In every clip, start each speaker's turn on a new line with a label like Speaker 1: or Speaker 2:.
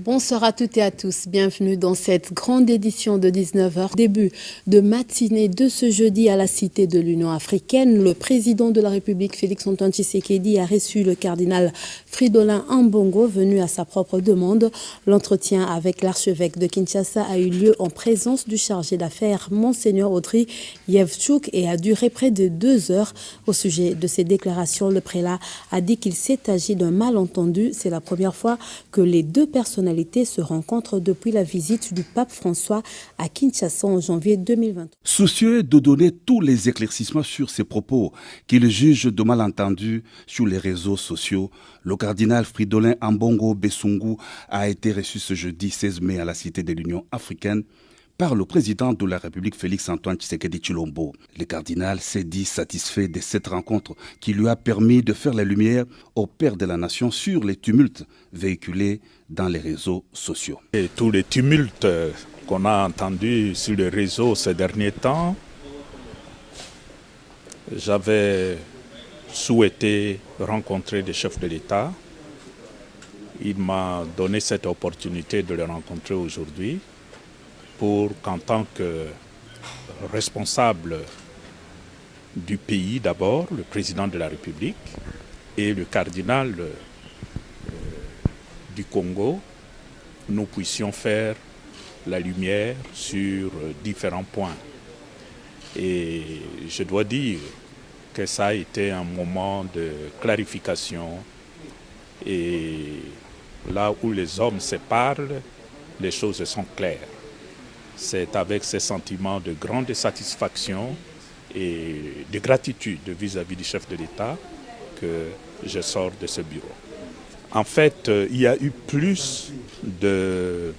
Speaker 1: Bonsoir à toutes et à tous, bienvenue dans cette grande édition de 19h. Début de matinée de ce jeudi à la Cité de l'Union africaine. Le président de la République, Félix-Antoine Tshisekedi, a reçu le cardinal Fridolin Ambongo, venu à sa propre demande. L'entretien avec l'archevêque de Kinshasa a eu lieu en présence du chargé d'affaires, Monseigneur Audrey Yevchuk, et a duré près de 2 heures. Au sujet de ces déclarations, le prélat a dit qu'il s'est agi d'un malentendu. C'est la première fois que les deux personnalités se rencontrent depuis la visite du pape François à Kinshasa en janvier 2020.
Speaker 2: Soucieux de donner tous les éclaircissements sur ces propos qu'il juge de malentendus sur les réseaux sociaux, le cardinal Fridolin Ambongo Besungu a été reçu ce jeudi 16 mai à la Cité de l'Union africaine par le président de la République Félix-Antoine Tshisekedi Tshilombo. Le cardinal s'est dit satisfait de cette rencontre qui lui a permis de faire la lumière au père de la nation sur les tumultes véhiculés dans les réseaux sociaux.
Speaker 3: Et tous les tumultes qu'on a entendus sur les réseaux ces derniers temps, j'avais souhaité rencontrer des chefs de l'État. Il m'a donné cette opportunité de les rencontrer aujourd'hui pour qu'en tant que responsable du pays d'abord, le président de la République et le cardinal du Congo, nous puissions faire la lumière sur différents points. Et je dois dire que ça a été un moment de clarification et là où les hommes se parlent, les choses sont claires. C'est avec ces sentiments de grande satisfaction et de gratitude vis-à-vis du chef de l'État que je sors de ce bureau. En fait, il y a eu plus de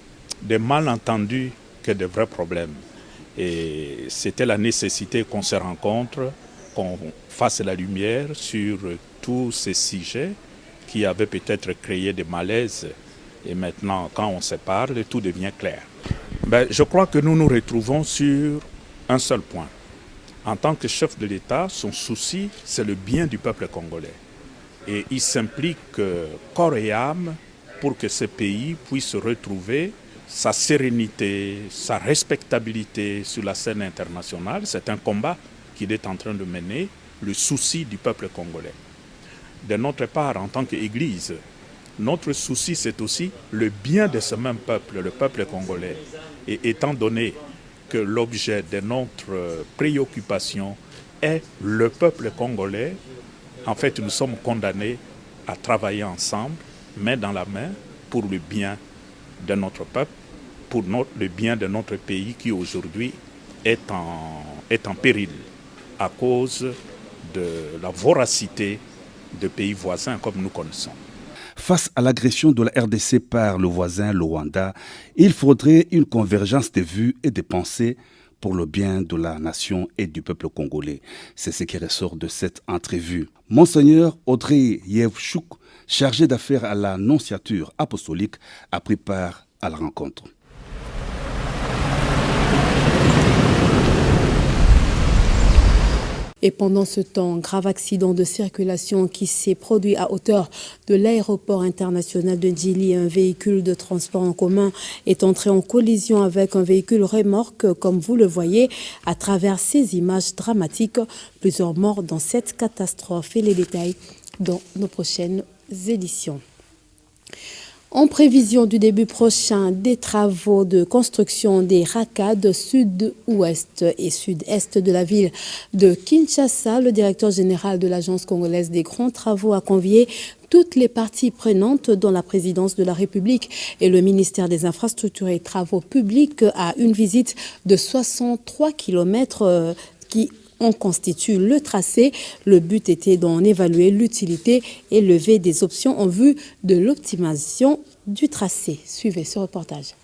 Speaker 3: malentendus que de vrais problèmes. Et c'était la nécessité qu'on se rencontre, qu'on fasse la lumière sur tous ces sujets qui avaient peut-être créé des malaises. Et maintenant, quand on se parle, tout devient clair. Je crois que nous nous retrouvons sur un seul point. En tant que chef de l'État, son souci, c'est le bien du peuple congolais. Et il s'implique corps et âme pour que ce pays puisse retrouver sa sérénité, sa respectabilité sur la scène internationale. C'est un combat qu'il est en train de mener, le souci du peuple congolais. De notre part, en tant qu'Église, notre souci, c'est aussi le bien de ce même peuple, le peuple congolais. Et étant donné que l'objet de notre préoccupation est le peuple congolais, en fait, nous sommes condamnés à travailler ensemble, main dans la main, pour le bien de notre peuple, pour le bien de notre pays qui aujourd'hui est en péril à cause de la voracité de pays voisins comme nous connaissons.
Speaker 2: Face à l'agression de la RDC par le voisin, le Rwanda, il faudrait une convergence de vues et de pensées pour le bien de la nation et du peuple congolais. C'est ce qui ressort de cette entrevue. Monseigneur Audrey Yevchuk, chargé d'affaires à la nonciature apostolique, a pris part à la rencontre.
Speaker 1: Et pendant ce temps, grave accident de circulation qui s'est produit à hauteur de l'aéroport international de Djili. Un véhicule de transport en commun est entré en collision avec un véhicule remorque, comme vous le voyez à travers ces images dramatiques. Plusieurs morts dans cette catastrophe et les détails dans nos prochaines éditions. En prévision du début prochain des travaux de construction des racades sud-ouest et sud-est de la ville de Kinshasa, le directeur général de l'Agence congolaise des grands travaux a convié toutes les parties prenantes, dont la présidence de la République et le ministère des Infrastructures et Travaux publics, à une visite de 63 km qui on constitue le tracé. Le but était d'en évaluer l'utilité et lever des options en vue de l'optimisation du tracé. Suivez ce reportage.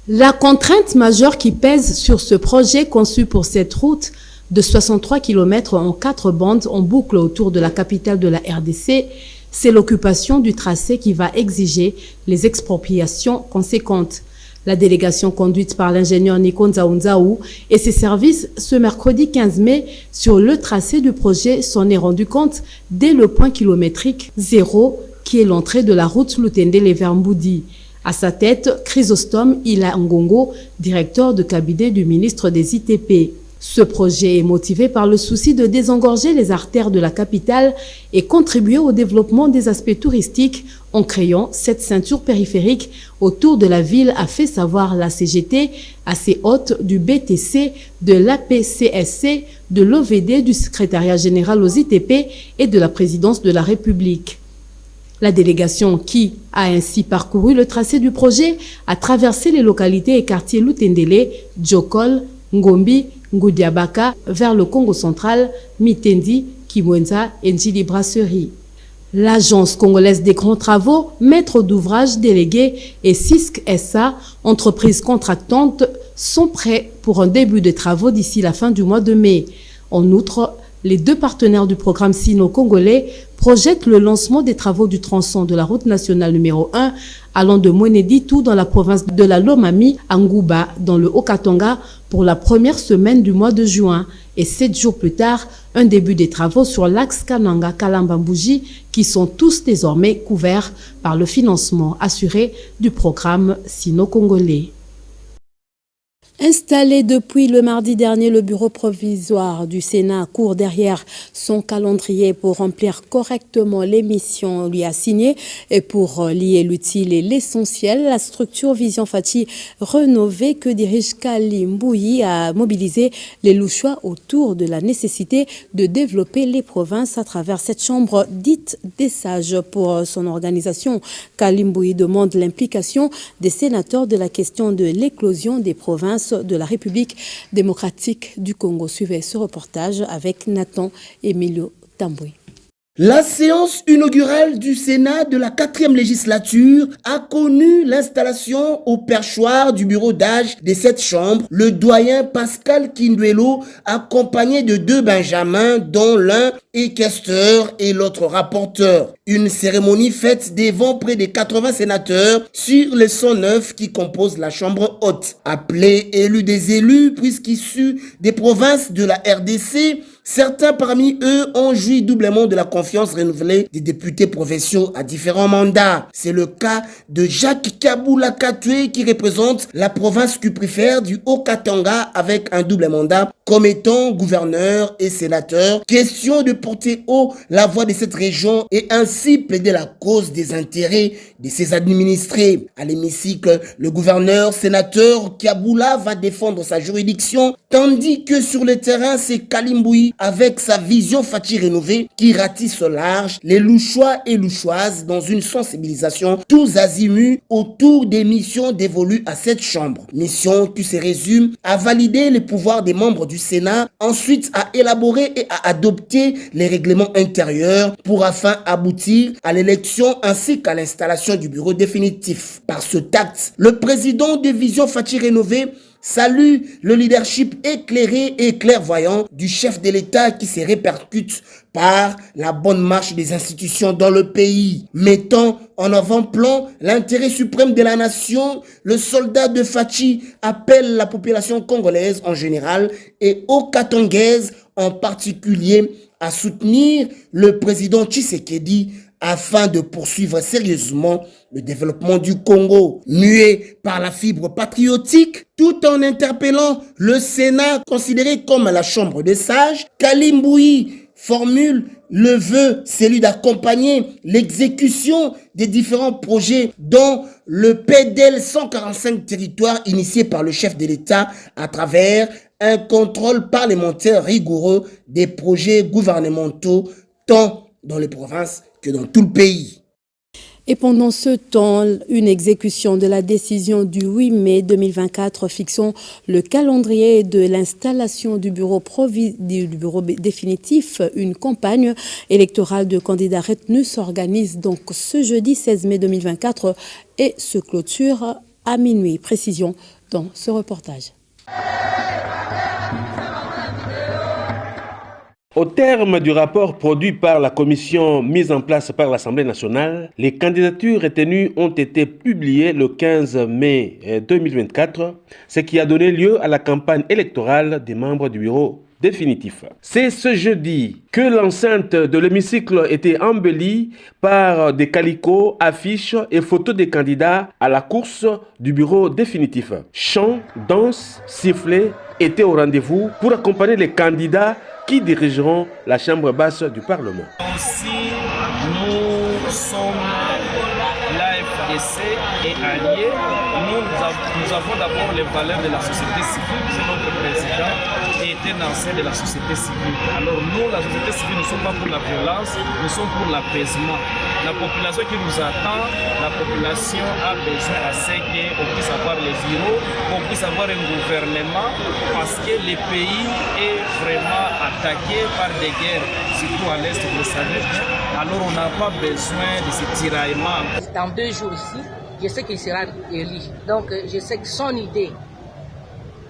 Speaker 1: La contrainte majeure qui pèse sur ce projet conçu pour cette route de 63 km en 4 bandes en boucle autour de la capitale de la RDC, c'est l'occupation du tracé qui va exiger les expropriations conséquentes. La délégation conduite par l'ingénieur Nico Nzaounzaou et ses services ce mercredi 15 mai sur le tracé du projet s'en est rendu compte dès le point kilométrique 0 qui est l'entrée de la route Lutendele vers Mboudi. À sa tête, Chrysostome Ila Ngongo, directeur de cabinet du ministre des ITP. Ce projet est motivé par le souci de désengorger les artères de la capitale et contribuer au développement des aspects touristiques en créant cette ceinture périphérique autour de la ville, a fait savoir la CGT à ses hôtes du BTC, de l'APCSC, de l'OVD, du secrétariat général aux ITP et de la présidence de la République. La délégation, qui a ainsi parcouru le tracé du projet, a traversé les localités et quartiers Lutendele, Djokol, Ngombi, Ngoudiabaka, vers le Congo central, Mitendi, Kimwenza et Njili Brasserie. L'Agence congolaise des grands travaux, maître d'ouvrage délégué, et CISC SA, entreprise contractante, sont prêts pour un début de travaux d'ici la fin du mois de mai. En outre, les deux partenaires du programme sino-congolais projettent le lancement des travaux du tronçon de la route nationale numéro 1 allant de Mweneditu dans la province de la Lomami à Ngouba dans le Haut-Katanga pour la première semaine du mois de juin. Et 7 jours plus tard, un début des travaux sur l'axe Kananga-Kalambambouji qui sont tous désormais couverts par le financement assuré du programme sino-congolais. Installé depuis le mardi dernier, le bureau provisoire du Sénat court derrière son calendrier pour remplir correctement les missions lui assignées et pour lier l'utile et l'essentiel. La structure Vision Fati rénovée que dirige Kali Mbouyi a mobilisé les Louchois autour de la nécessité de développer les provinces à travers cette chambre dite des sages. Pour son organisation, Kali Mbouyi demande l'implication des sénateurs de la question de l'éclosion des provinces de la République démocratique du Congo. Suivez ce reportage avec Nathan Emilio Tambouy.
Speaker 4: La séance inaugurale du Sénat de la 4e législature a connu l'installation au perchoir du bureau d'âge de cette chambre, le doyen Pascal Kinduelo, accompagné de 2 benjamins, dont l'un est questeur et l'autre rapporteur. Une cérémonie faite devant près de 80 sénateurs sur les 109 qui composent la chambre haute. Appelés élus des élus, puisqu'issus des provinces de la RDC, certains parmi eux ont joui doublement de la confiance renouvelée des députés provinciaux à différents mandats. C'est le cas de Jacques Kaboula Katoué qui représente la province cuprifère du Haut-Katanga avec un double mandat comme étant gouverneur et sénateur. Question de porter haut la voix de cette région et ainsi plaider la cause des intérêts de ses administrés. À l'hémicycle, le gouverneur sénateur Kaboula va défendre sa juridiction, tandis que sur le terrain, c'est Kali Mbouyi avec sa vision Fati rénovée qui ratisse large les Louchois et Louchoises dans une sensibilisation tous azimuts autour des missions dévolues à cette chambre. Mission qui se résume à valider les pouvoirs des membres du Sénat, ensuite à élaborer et à adopter les règlements intérieurs pour afin aboutir à l'élection ainsi qu'à l'installation du bureau définitif. Par ce tact, le président de Vision Fati rénovée salue le leadership éclairé et clairvoyant du chef de l'État qui se répercute par la bonne marche des institutions dans le pays. Mettant en avant-plan l'intérêt suprême de la nation, le soldat de Fati appelle la population congolaise en général et aux Katangaises en particulier à soutenir le président Tshisekedi afin de poursuivre sérieusement le développement du Congo. Muet par la fibre patriotique, tout en interpellant le Sénat considéré comme la chambre des sages, Kali Mbouyi formule le vœu, celui d'accompagner l'exécution des différents projets dont le PDL 145 territoires initié par le chef de l'État à travers un contrôle parlementaire rigoureux des projets gouvernementaux tant dans les provinces que dans tout le pays.
Speaker 1: Et pendant ce temps, une exécution de la décision du 8 mai 2024 fixant le calendrier de l'installation du bureau définitif, une campagne électorale de candidats retenus s'organise donc ce jeudi 16 mai 2024 et se clôture à minuit. Précision dans ce reportage.
Speaker 5: Au terme du rapport produit par la commission mise en place par l'Assemblée nationale, les candidatures retenues ont été publiées le 15 mai 2024, ce qui a donné lieu à la campagne électorale des membres du bureau définitif. C'est ce jeudi que l'enceinte de l'hémicycle était embellie par des calicots, affiches et photos des candidats à la course du bureau définitif. Chants, danses, sifflets étaient au rendez-vous pour accompagner les candidats qui dirigeront la chambre basse du Parlement.
Speaker 6: Aussi, nous sommes l'AFDC et alliés. Nous avons d'abord les valeurs de la société civile. C'est notre président qui était ancien de la société civile. Alors nous, la société civile, nous ne sommes pas pour la violence, nous sommes pour l'apaisement. La population qui nous attend, la population a besoin à ce qu'on puisse avoir les bureaux, qu'on puisse avoir un gouvernement, parce que le pays est vraiment attaqué par des guerres, surtout à l'Est, vous le savez. Alors on n'a pas besoin de ce tiraillement.
Speaker 7: Dans 2 jours ici, je sais qu'il sera élu. Donc je sais que son idée,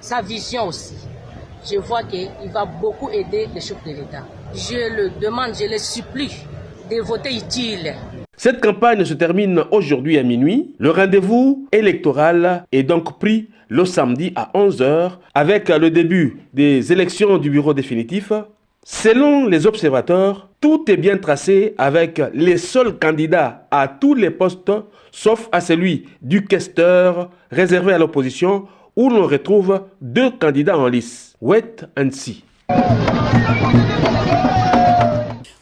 Speaker 7: sa vision aussi, je vois qu'il va beaucoup aider les chefs de l'État. Je le demande, je le supplie de voter utile.
Speaker 5: Cette campagne se termine aujourd'hui à minuit. Le rendez-vous électoral est donc pris le samedi à 11h avec le début des élections du bureau définitif. Selon les observateurs, tout est bien tracé avec les seuls candidats à tous les postes, sauf à celui du questeur réservé à l'opposition, où l'on retrouve 2 candidats en lice, Wet and Si.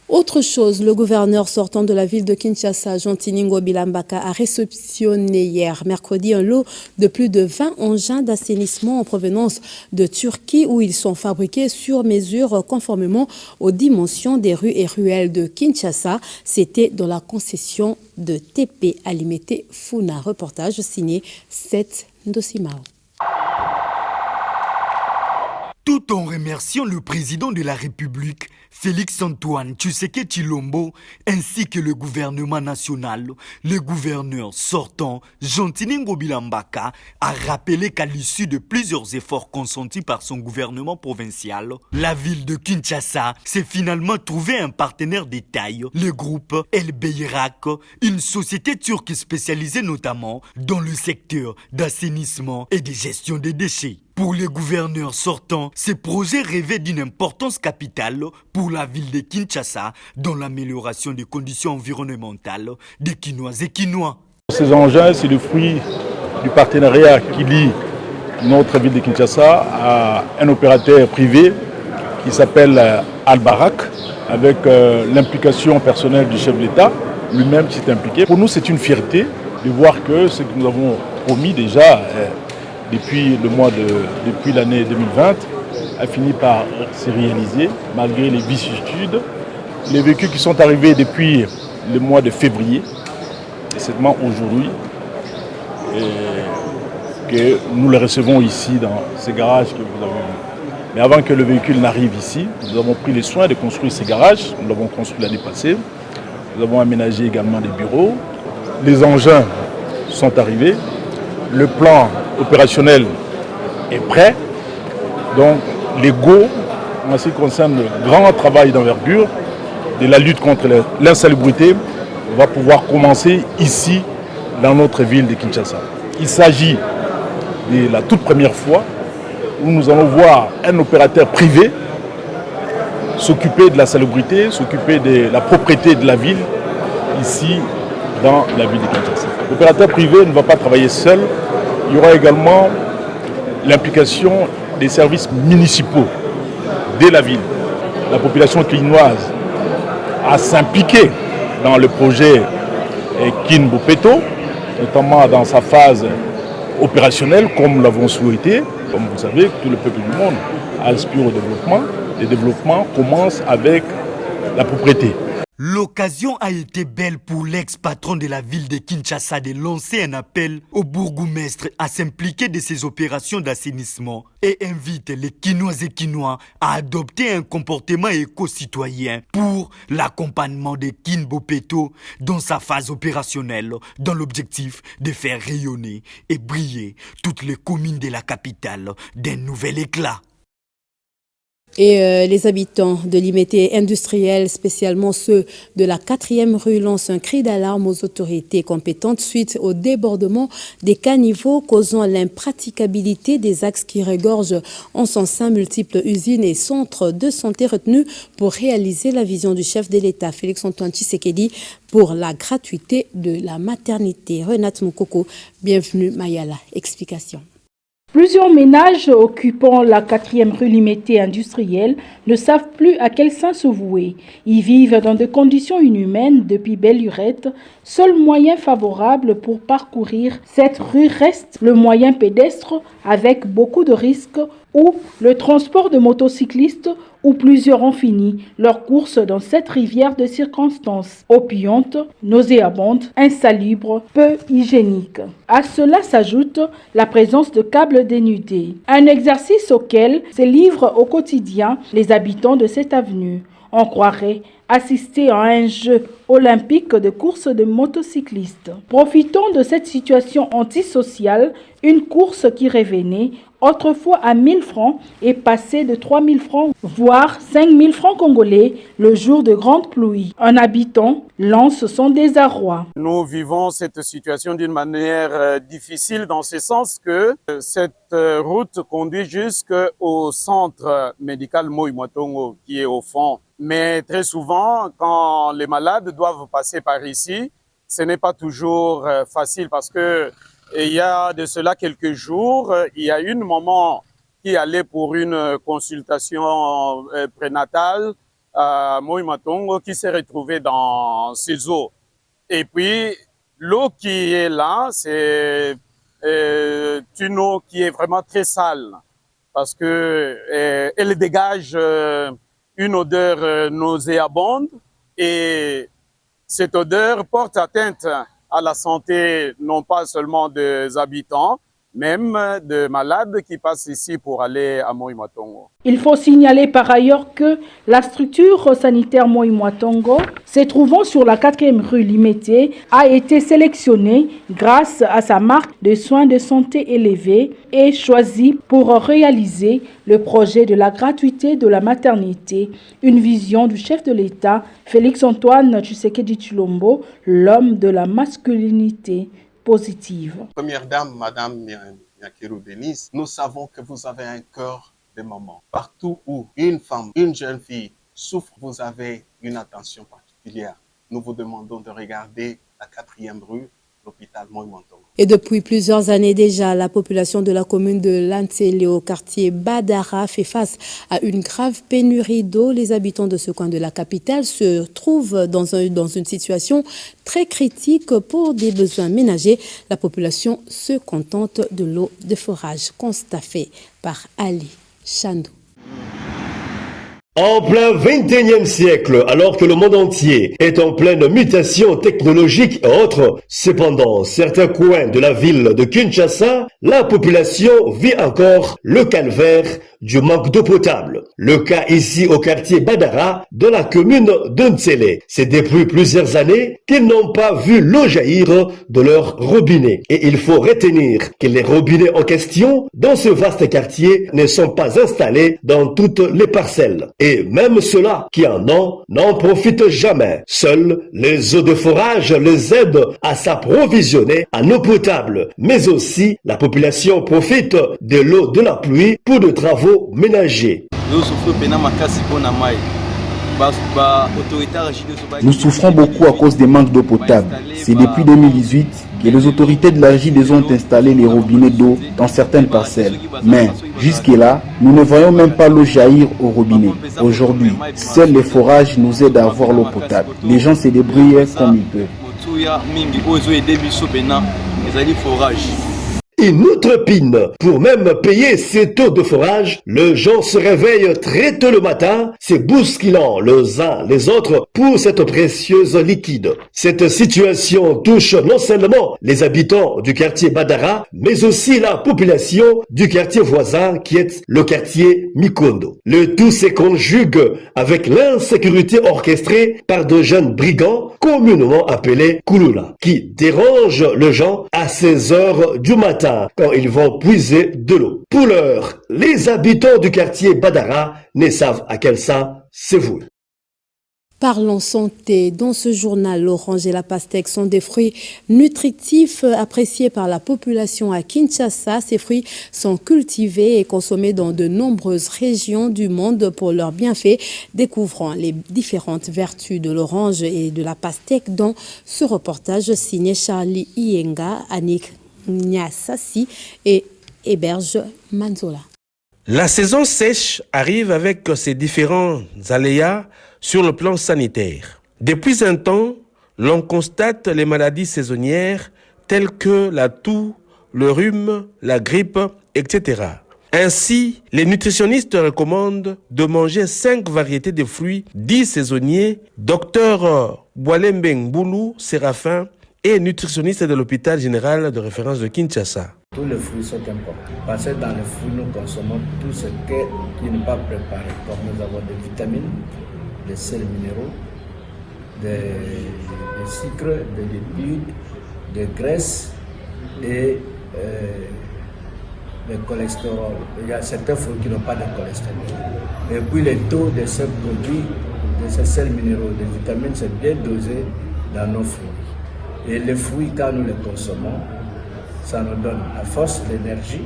Speaker 1: Autre chose, le gouverneur sortant de la ville de Kinshasa, Jean Tiningo Bilambaka, a réceptionné hier, mercredi, un lot de plus de 20 engins d'assainissement en provenance de Turquie où ils sont fabriqués sur mesure conformément aux dimensions des rues et ruelles de Kinshasa. C'était dans la concession de TP Alimete Funa. Reportage signé Seth Ndosimao.
Speaker 8: Tout en remerciant le président de la République, Félix-Antoine Tshisekedi Tshilombo, ainsi que le gouvernement national, le gouverneur sortant, Jean Tiningo Bilambaka, a rappelé qu'à l'issue de plusieurs efforts consentis par son gouvernement provincial, la ville de Kinshasa s'est finalement trouvé un partenaire de taille, le groupe El Beyrak, une société turque spécialisée notamment dans le secteur d'assainissement et de gestion des déchets. Pour les gouverneurs sortants, ces projets revêt d'une importance capitale pour la ville de Kinshasa dans l'amélioration des conditions environnementales des Kinoises et Kinois.
Speaker 9: Ces engins, c'est le fruit du partenariat qui lie notre ville de Kinshasa à un opérateur privé qui s'appelle Al-Barak, avec l'implication personnelle du chef de l'État, lui-même qui s'est impliqué. Pour nous, c'est une fierté de voir que ce que nous avons promis déjà depuis l'année 2020 a fini par se réaliser malgré les vicissitudes. Les véhicules qui sont arrivés depuis le mois de février, et seulement aujourd'hui, que nous les recevons ici dans ces garages que vous avez vus. Mais avant que le véhicule n'arrive ici, nous avons pris les soins de construire ces garages. Nous l'avons construit l'année passée. Nous avons aménagé également des bureaux. Les engins sont arrivés. Le plan opérationnel est prêt. Donc, les go, en ce qui concerne le grand travail d'envergure de la lutte contre l'insalubrité, va pouvoir commencer ici, dans notre ville de Kinshasa. Il s'agit de la toute première fois où nous allons voir un opérateur privé s'occuper de la salubrité, s'occuper de la propreté de la ville, ici, dans la ville de Kinshasa. L'opérateur privé ne va pas travailler seul. Il y aura également l'implication des services municipaux de la ville. La population quinoise a s'impliquer dans le projet Kin Bopeto, notamment dans sa phase opérationnelle, comme nous l'avons souhaité. Comme vous savez, tout le peuple du monde aspire au développement. Le développement commence avec la propriété.
Speaker 8: L'occasion a été belle pour l'ex-patron de la ville de Kinshasa de lancer un appel au bourgmestre à s'impliquer de ces opérations d'assainissement et invite les Kinoises et Kinois à adopter un comportement éco-citoyen pour l'accompagnement de Kin Bopeto dans sa phase opérationnelle, dans l'objectif de faire rayonner et briller toutes les communes de la capitale d'un nouvel éclat.
Speaker 1: Et les habitants de Limete industriel, spécialement ceux de la 4e rue, lancent un cri d'alarme aux autorités compétentes suite au débordement des caniveaux causant l'impraticabilité des axes qui regorgent en son sein multiples usines et centres de santé retenus pour réaliser la vision du chef de l'État, Félix-Antoine Tshisekedi, pour la gratuité de la maternité. Renate Moukoko, bienvenue Mayala. Explication.
Speaker 10: Plusieurs ménages occupant la 4e rue Limete industrielle ne savent plus à quel sein se vouer. Ils vivent dans des conditions inhumaines depuis belle lurette. Seul moyen favorable pour parcourir cette rue reste le moyen pédestre avec beaucoup de risques ou le transport de motocyclistes où plusieurs ont fini leur course dans cette rivière de circonstances oppuantes, nauséabondes, insalubres, peu hygiéniques. À cela s'ajoute la présence de câbles dénudés, un exercice auquel se livrent au quotidien les habitants de cette avenue. On croirait assister à un jeu olympique de course de motocyclistes. Profitant de cette situation antisociale, une course qui revenait autrefois à 1000 francs est passée de 3000 francs, voire 5000 francs congolais le jour de grande pluie. Un habitant lance son désarroi.
Speaker 11: Nous vivons cette situation d'une manière difficile dans ce sens que cette route conduit jusqu'au centre médical Moïmotongo qui est au fond. Mais très souvent, quand les malades doivent passer par ici, ce n'est pas toujours facile parce que il y a de cela quelques jours, il y a une maman qui allait pour une consultation prénatale à Moïmotongo qui s'est retrouvée dans ses eaux. Et puis, l'eau qui est là, c'est une eau qui est vraiment très sale parce que elle dégage une odeur nauséabonde et cette odeur porte atteinte à la santé non pas seulement des habitants, même de malades qui passent ici pour aller à Moïmotongo.
Speaker 10: Il faut signaler par ailleurs que la structure sanitaire Moïmotongo, se trouvant sur la 4e rue Limete, a été sélectionnée grâce à sa marque de soins de santé élevée et choisie pour réaliser le projet de la gratuité de la maternité, une vision du chef de l'État, Félix-Antoine Tshisekedi Tshilombo, l'homme de la masculinité positive.
Speaker 12: Première dame, Madame Nyakirou Denise, nous savons que vous avez un cœur de maman. Partout où une femme, une jeune fille souffre, vous avez une attention particulière. Nous vous demandons de regarder la 4e rue, l'hôpital Moïmotongo.
Speaker 1: Et depuis plusieurs années déjà, la population de la commune de Lantsele au quartier Badara fait face à une grave pénurie d'eau. Les habitants de ce coin de la capitale se trouvent dans une situation très critique pour des besoins ménagers. La population se contente de l'eau de forage. Constat fait par Ali Chandou.
Speaker 13: En plein 21e siècle, alors que le monde entier est en pleine mutation technologique et autres, cependant, certains coins de la ville de Kinshasa, la population vit encore le calvaire du manque d'eau potable. Le cas ici au quartier Badara de la commune de Ntsele. C'est depuis plusieurs années qu'ils n'ont pas vu l'eau jaillir de leur robinet. Et il faut retenir que les robinets en question dans ce vaste quartier ne sont pas installés dans toutes les parcelles. Et même ceux-là qui en ont n'en profitent jamais. Seuls les eaux de forage les aident à s'approvisionner en eau potable. Mais aussi, la population profite de l'eau de la pluie pour de travaux ménagers.
Speaker 14: Nous souffrons beaucoup à cause des manques d'eau potable. C'est depuis 2018 que les autorités de la RGDS ont installé les robinets d'eau dans certaines parcelles. Mais jusque-là, nous ne voyons même pas l'eau jaillir au robinet. Aujourd'hui, seuls les forages nous aident à avoir l'eau potable. Les gens se débrouillent comme ils peuvent.
Speaker 13: Une autre pine, pour même payer cette eau de forage, les gens se réveillent très tôt le matin, se bousculant les uns les autres pour cette précieuse liquide. Cette situation touche non seulement les habitants du quartier Badara, mais aussi la population du quartier voisin qui est le quartier Mikondo. Le tout se conjugue avec l'insécurité orchestrée par de jeunes brigands communément appelé Kulula, qui dérange les gens à 16 heures du matin quand ils vont puiser de l'eau. Pour l'heure, les habitants du quartier Badara ne savent à quel sang se vouer.
Speaker 1: Parlons santé. Dans ce journal, l'orange et la pastèque sont des fruits nutritifs appréciés par la population à Kinshasa. Ces fruits sont cultivés et consommés dans de nombreuses régions du monde pour leurs bienfaits. Découvrons les différentes vertus de l'orange et de la pastèque dans ce reportage signé Charlie Iyenga, Annick Niassassi et Héberge Manzola.
Speaker 5: La saison sèche arrive avec ses différents aléas sur le plan sanitaire. Depuis un temps, l'on constate les maladies saisonnières telles que la toux, le rhume, la grippe, etc. Ainsi, les nutritionnistes recommandent de manger 5 variétés de fruits dits saisonniers. Dr Boalembeng Boulou Séraphin est nutritionniste de l'hôpital général de référence de Kinshasa.
Speaker 15: Tous les fruits sont importants parce que dans les fruits, nous consommons tout ce qui n'est pas préparé. Comme nous avons des vitamines, des sels minéraux, des sucres, des lipides, des graisses et le cholestérol. Il y a certains fruits qui n'ont pas de cholestérol. Et puis les taux de ces produits, de ces sels minéraux, des vitamines, c'est bien dosé dans nos fruits. Et les fruits, quand nous les consommons, ça nous donne la force, l'énergie,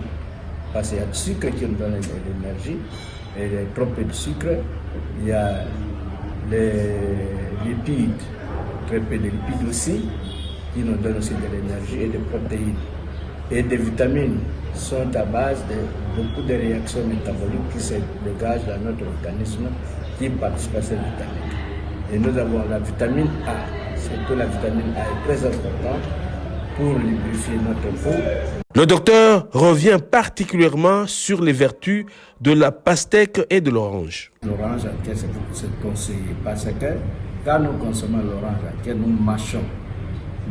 Speaker 15: parce qu'il y a du sucre qui nous donne l'énergie, et il y a trop peu de sucre, il y a les lipides, très peu de lipides aussi, qui nous donnent aussi de l'énergie et des protéines. Et des vitamines sont à base de beaucoup de réactions métaboliques qui se dégagent dans notre organisme, qui participent à ces vitamines. Et nous avons la vitamine A, surtout la vitamine A est très importante pour lubrifier notre peau.
Speaker 5: Le docteur revient particulièrement sur les vertus de la pastèque et de l'orange.
Speaker 15: L'orange entière, c'est conseillé parce que quand nous consommons l'orange entière, nous mâchons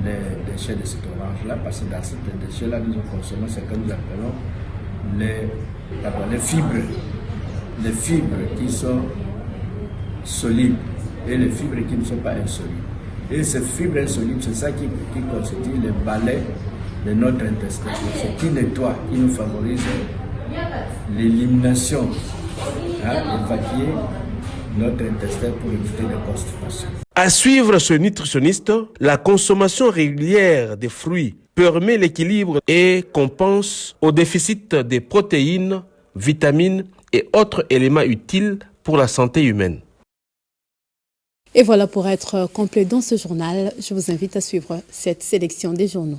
Speaker 15: les déchets de cette orange-là, parce que dans ces déchets-là, nous consommons ce que nous appelons les fibres. Les fibres qui sont solides et les fibres qui ne sont pas insolubles. Et ces fibres insolubles, c'est ça qui constitue le balai de notre intestin. Ce qui nettoie, qui nous favorise l'élimination, évacuer notre intestin pour éviter les constipations.
Speaker 5: À suivre ce nutritionniste, la consommation régulière des fruits permet l'équilibre et compense au déficit des protéines, vitamines et autres éléments utiles pour la santé humaine.
Speaker 1: Et voilà, pour être complet dans ce journal, je vous invite à suivre cette sélection des journaux.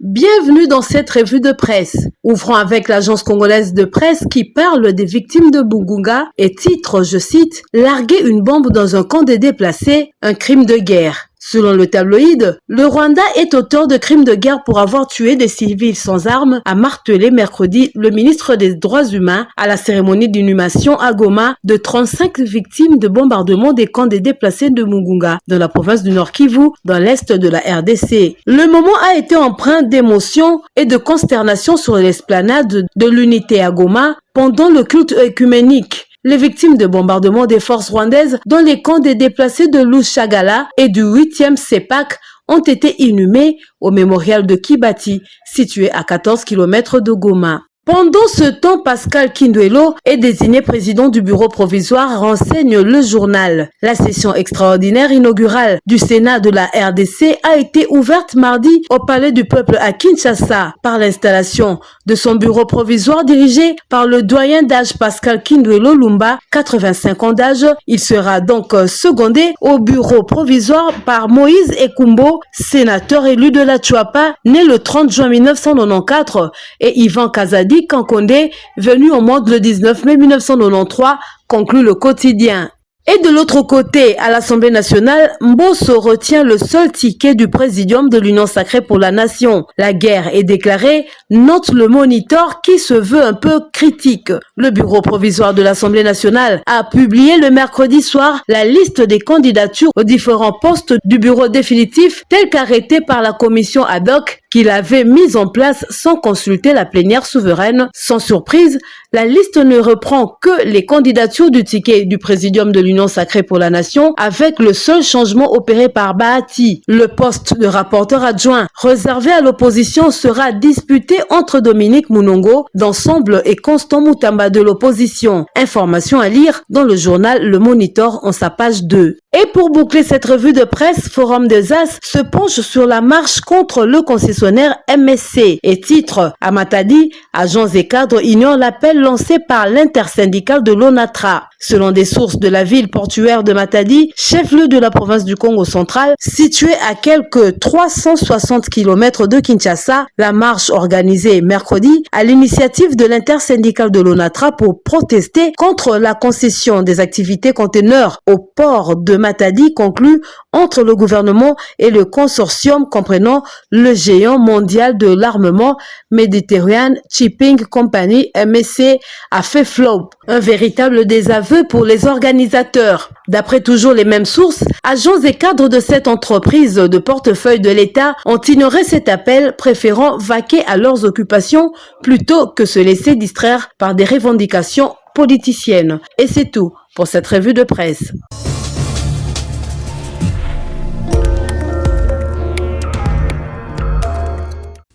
Speaker 1: Bienvenue dans cette revue de presse. Ouvrons avec l'agence congolaise de presse qui parle des victimes de Mugunga et titre, je cite, « Larguer une bombe dans un camp des déplacés, un crime de guerre ». Selon le tabloïd, le Rwanda est auteur de crimes de guerre pour avoir tué des civils sans armes, a martelé mercredi le ministre des Droits humains à la cérémonie d'inhumation à Goma de 35 victimes de bombardement des camps des déplacés de Mugunga, dans la province du Nord Kivu, dans l'est de la RDC. Le moment a été empreint d'émotion et de consternation sur l'esplanade de l'unité à Goma pendant le culte œcuménique. Les victimes de bombardement des forces rwandaises dans les camps des déplacés de Lushagala et du 8e CEPAC ont été inhumées au mémorial de Kibati, situé à 14 km de Goma. Pendant ce temps, Pascal Kindwelo est désigné président du bureau provisoire, renseigne le journal. La session extraordinaire inaugurale du Sénat de la RDC a été ouverte mardi au Palais du Peuple à Kinshasa par l'installation de son bureau provisoire dirigé par le doyen d'âge Pascal Kindwelo Lumba, 85 ans d'âge. Il sera donc secondé au bureau provisoire par Moïse Ekumbo, sénateur élu de la Tchouapa, né le 30 juin 1994, et Yvan Kazadi Kankonde, venu au monde le 19 mai 1993, conclut le quotidien. Et de l'autre côté, à l'Assemblée nationale, Mbosso retient le seul ticket du présidium de l'Union sacrée pour la nation. La guerre est déclarée, note le Monitor qui se veut un peu critique. Le bureau provisoire de l'Assemblée nationale a publié le mercredi soir la liste des candidatures aux différents postes du bureau définitif tel qu'arrêté par la commission ad hoc qu'il avait mise en place sans consulter la plénière souveraine. Sans surprise, La liste ne reprend que les candidatures du ticket du Présidium de l'Union sacrée pour la nation avec le seul changement opéré par Bahati. Le poste de rapporteur adjoint réservé à l'opposition sera disputé entre Dominique Munongo d'Ensemble et Constant Moutamba de l'opposition. Information à lire dans le journal Le Monitor en sa page 2. Et pour boucler cette revue de presse, Forum des As se penche sur la marche contre le concessionnaire MSC et titre à Matadi, agents et cadres ignorent l'appel lancé par l'intersyndicale de l'ONATRA. Selon des sources de la ville portuaire de Matadi, chef-lieu de la province du Congo central, située à quelques 360 km de Kinshasa, la marche organisée mercredi à l'initiative de l'intersyndicale de l'ONATRA pour protester contre la concession des activités conteneurs au port de Matadi conclue entre le gouvernement et le consortium comprenant le géant mondial de l'armement Mediterranean Shipping Company MSC a fait flop. Un véritable désaveu pour les organisateurs. D'après toujours les mêmes sources, agents et cadres de cette entreprise de portefeuille de l'État ont ignoré cet appel, préférant vaquer à leurs occupations plutôt que se laisser distraire par des revendications politiciennes. Et c'est tout pour cette revue de presse.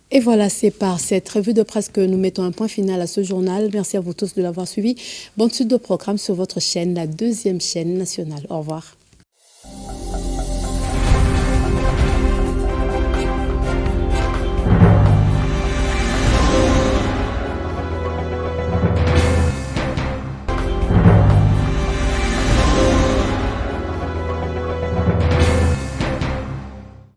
Speaker 1: Et voilà, c'est par cette revue de presse que nous mettons un point final à ce journal. Merci à vous tous de l'avoir suivi. Bonne suite de programme sur votre chaîne, la deuxième chaîne nationale. Au revoir.